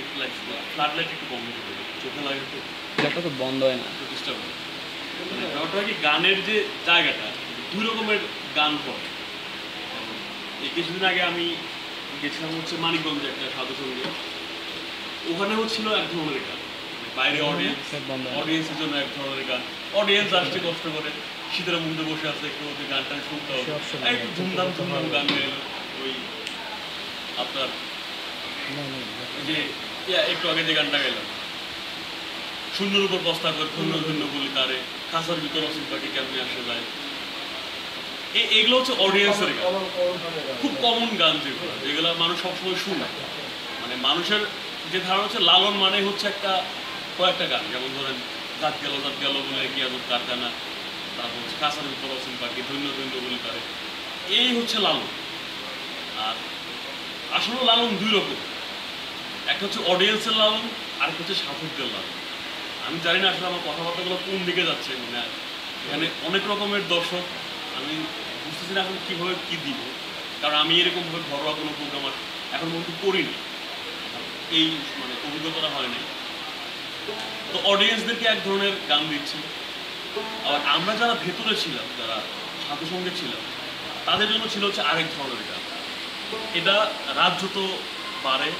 একটু light flat light একটু বন্ধ করে দেবে, চোখে লাগে তো এটা তো বন্ধ হয় না, ডিস্টার্ব হয়। মানে ব্যাপারটা হয় কি, গানের যে জায়গাটা দুই রকমের গান পড়ে। এই কিছুদিন আগে আমি গেছিলাম হচ্ছে মানিকগঞ্জে একটা সাধু সঙ্গে, ওখানে হচ্ছিল এক ধরনের গান, মানে বাইরে অডিয়েন্সের জন্য এক ধরনের গান, অডিয়েন্স আসছে কষ্ট করে শীতের মধ্যে বসে আছে, একটু ওদের গানটা শুনতে হবে, একটু ধুমধাম ধুমধাম গান গেল। ওই আপনার যে একটু আগে যে গানটা গেলাম, শূন্যের উপর বস্তা করে ধন্য ধন্য বলি তারে, খাঁচার ভিতর অসীম পাখি কেমনি আসে যায়, এগুলো হচ্ছে অডিয়েন্সের গান, খুব কমন গান যেগুলো, যেগুলো মানুষ সবসময় শুনে। মানে মানুষের যে ধারণা হচ্ছে লালন মানে হচ্ছে একটা কয়েকটা গান, যেমন ধরেন জাত গেল বলে কি আজব কারখানা, তারপর হচ্ছে খাঁচার ভিতর অসীম পাখি, ধন্য ধন্য বলি তারে, এই হচ্ছে লালন। আর আসলে লালন দুই রকম, একটা হচ্ছে অডিয়েন্সের লালন, আরেকটা হচ্ছে সাধকদের লালন। আমি জানি না আসলে আমার কথাবার্তাগুলো কোন দিকে যাচ্ছে, মানে এখানে অনেক রকমের দর্শক, আমি বুঝতেছি না এখন কীভাবে কী দিব, কারণ আমি এরকমভাবে ঘরোয়া কোনো প্রোগ্রাম এখন পর্যন্ত করিনি, এই মানে অভিজ্ঞতাটা হয় নাই। তো অডিয়েন্সদেরকে এক ধরনের গান দিচ্ছি, আবার আমরা যারা ভেতরে ছিলাম, যারা সাধু সঙ্গে ছিলাম, তাদের জন্য ছিল হচ্ছে আরেক ধরনের গান। এটা রাত যত বাড়ে,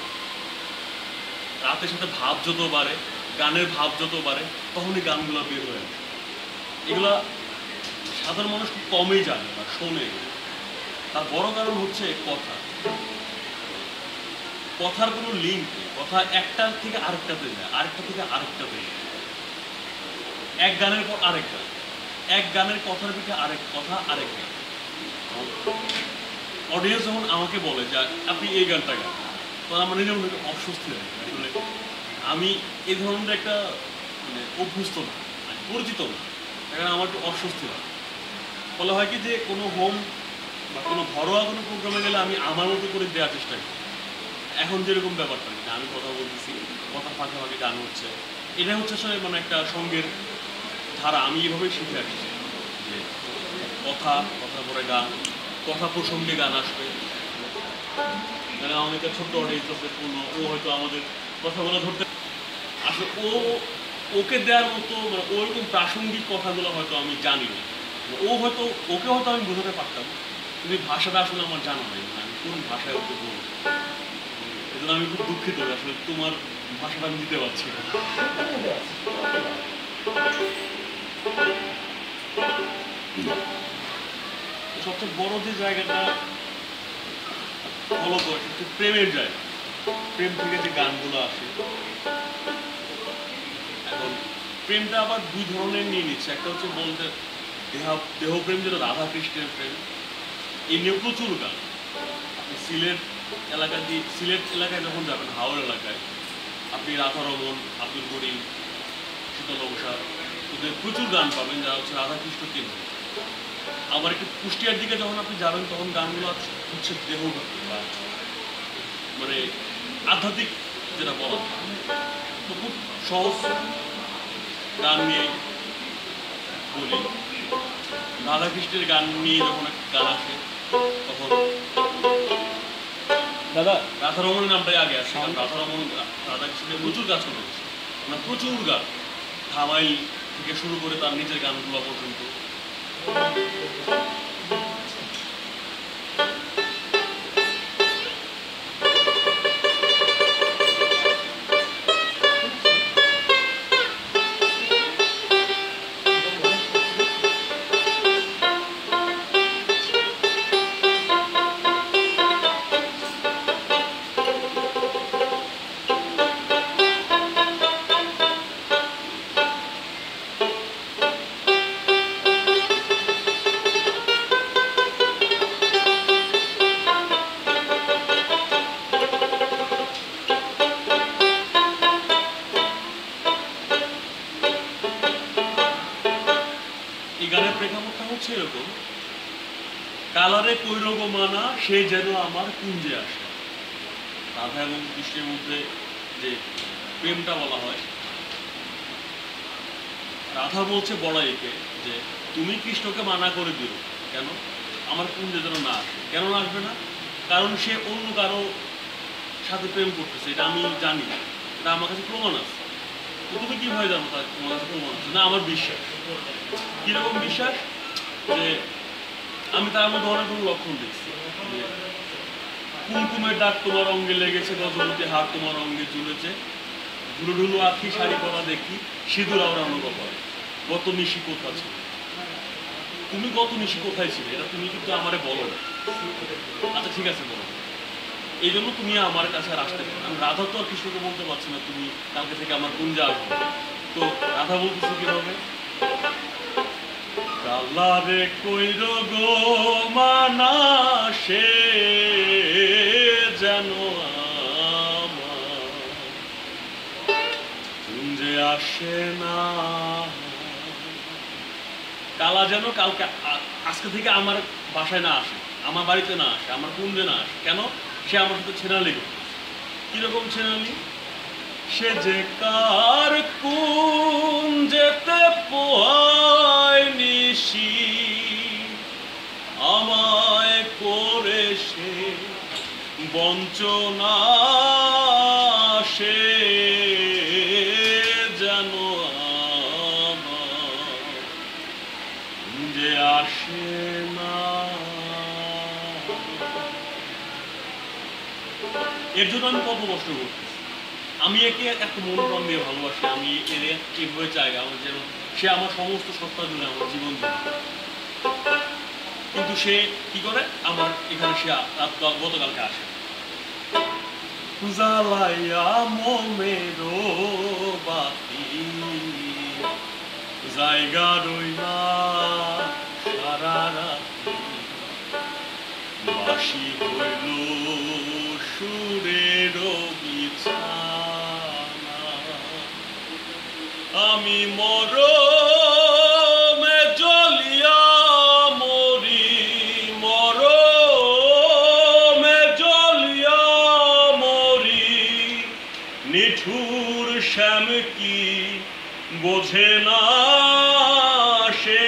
রাতের সাথে ভাব যত বাড়ে, গানের ভাব যত বাড়ে, তখনই গানগুলো বের হয়ে আসে। এগুলা সাধারণ মানুষ খুব কমই জানে বা শোনে। তার বড় কারণ হচ্ছে কথা, কথার কোনো লিঙ্ক নেই, কথা একটা থেকে আরেকটাতে যায়, আরেকটা থেকে আরেকটাতে যায়, এক গানের পর আরেক গান, এক গানের কথার পিঠে আরেক কথা, আরেক গান। অডিয়েন্স যখন আমাকে বলে যে আপনি এই গানটা গান, তখন আমার নিজের মধ্যে অস্বস্তি হয়। আসলে আমি এই ধরনের একটা মানে অভ্যস্ত না, পরিচিত না, এখানে আমার একটু অস্বস্তি হয়। ফলে হয় কি যে কোনো হোম বা কোনো ঘরোয়া কোনো প্রোগ্রামে গেলে আমি আমার মতো করে দেওয়ার চেষ্টা করি। এখন যেরকম ব্যাপারটা না, আমি কথা বলতেছি, কথা ফাঁকে ফাঁকে গান হচ্ছে, এটা হচ্ছে আসলে মানে একটা সঙ্গের ধারা। আমি এভাবেই শিখে আসছি যে কথা পরে গান, কথা প্রসঙ্গে গান আসবে। মানে আমাদের ছোট্ট অডিয়েন্স আছে, ও হয়তো আমাদের কথাগুলো ধরতে আসলে ওকে দেওয়ার মতো, মানে ওরকম প্রাসঙ্গিক কথাগুলো হয়তো আমি জানি না, ওকে হয়তো আমি বোঝাতে পারতাম, কিন্তু ভাষাটা আসলে আমার জানা নাই, মানে আমি কোন ভাষায় ওকে বলবো। এজন্য আমি খুব দুঃখিত, আসলে তোমার ভাষাটা আমি দিতে পারছি না। সবচেয়ে বড় যে জায়গাটা ফলো করে সেটা প্রেমের জায়গা, প্রেম থেকে যে গানগুলো আসে। এখন প্রেমটা আবার দুই ধরনের নিয়ে নিচ্ছে, একটা হচ্ছে বলতে দেহপ্রেম, যেটা রাধা কৃষ্ণের প্রেম, এই নিয়ে প্রচুর গান। আপনি সিলেট এলাকায় যখন যাবেন, হাওড় এলাকায়, আপনি রাধা রমন, আব্দুল করিম, শীতল বসা, ওদের প্রচুর গান পাবেন যা হচ্ছে রাধা কৃষ্ণ কেন্দ্র। আবার একটু কুষ্টিয়ার দিকে যখন আপনি যাবেন, তখন গানগুলো হচ্ছে দেহভক্তি বা মানে আধ্যাত্মিক যেটা বলা, তো খুব সহজ গান নিয়ে বলি। রাধাকৃষ্ণের গান নিয়ে যখন একটা গান আসে, তখন দাদা রাধারমণের নামটাই আগে আসে, কারণ রাধারমণ রাধাকৃষ্ণের প্রচুর কাজ করেছে, মানে প্রচুর গান, ধামাইল থেকে শুরু করে তার নিজের গানগুলো পর্যন্ত। এই গানের প্রেক্ষাপটটা হচ্ছে এরকম, কালারে কৈরব মানা সে যেন আমার কুঞ্জে আসে। রাধা এবং কৃষ্ণের মধ্যে যে প্রেমটা বলা হয়, রাধা বলছে বড়াইকে যে তুমি কৃষ্ণকে মানা করে দিও, কেন আমার কুঞ্জে যেন না আসে। কেন আসবে না? কারণ সে অন্য কারো সাথে প্রেম করতেছে, এটা আমি জানি, এটা আমার কাছে প্রমাণ আছে। তো তুমি কিভাবে জানো তোমার কাছে প্রমাণ আছে? না, আমার বিশ্বাস। কিরকম বিশ্বাস? যে আমি তার মধ্যে অনেক কোনো লক্ষণ দেখছি। কুমকুমের দাগ তোমার অঙ্গে লেগেছে, গজবতী হাত তোমার অঙ্গে ঝুলেছে, ঢুলু ঢুলু আখি শাড়ি পরা দেখি, সিঁদুর আওড়ানো ব্যাপার। গত নিশি কোথা ছিল? তুমি গত নিশি কোথায় ছিলে এটা তুমি কিন্তু আমারে বলো না। আচ্ছা ঠিক আছে, বলো। এই জন্য তুমি আমার কাছে আর আসতে পারো। আমি রাধা তো আর কৃষ্ণকে বলতে পারছি না তুমি কালকে থেকে আমার কুঞ্জে আসবে। তো রাধা বলতেছে কি হবে? কালারে কইর গো মানা সে যেন আমার কুঞ্জে আসে না। কালা যেন কালকে আজকে থেকে আমার বাসায় না আসে, আমার বাড়িতে না আসে, আমার কুঞ্জে না আসে। কেন? সে আমার সাথে ছেনালি করবে। কিরকম ছেনালি? সে যে কার কুঞ্জেতে পোহায় নিশি, আমায় করে সে বঞ্চনা, সে যেন আমার কুঞ্জে আসে না। এর জন্য আমি কত কষ্ট করতেছি। আমি একে এত মন প্রাণ দিয়ে ভালোবাসি, আমি এর এভাবে চাই আমার যেন সে আমার সমস্ত সত্তা জুড়ে আমার জীবন জুড়ে। কিন্তু সে কি করে? আমার এখানে সে গতকালকে আসে, জ্বালাইয়া মোমের বাতি জায়গা রইলা সারা রাতি, বাসি হইল সুরের বিছানা, আমি মরমে জ্বলিয়া মরি, মরমে জ্বলিয়া মরি, নিঠুর শ্যাম কি বোঝে না সে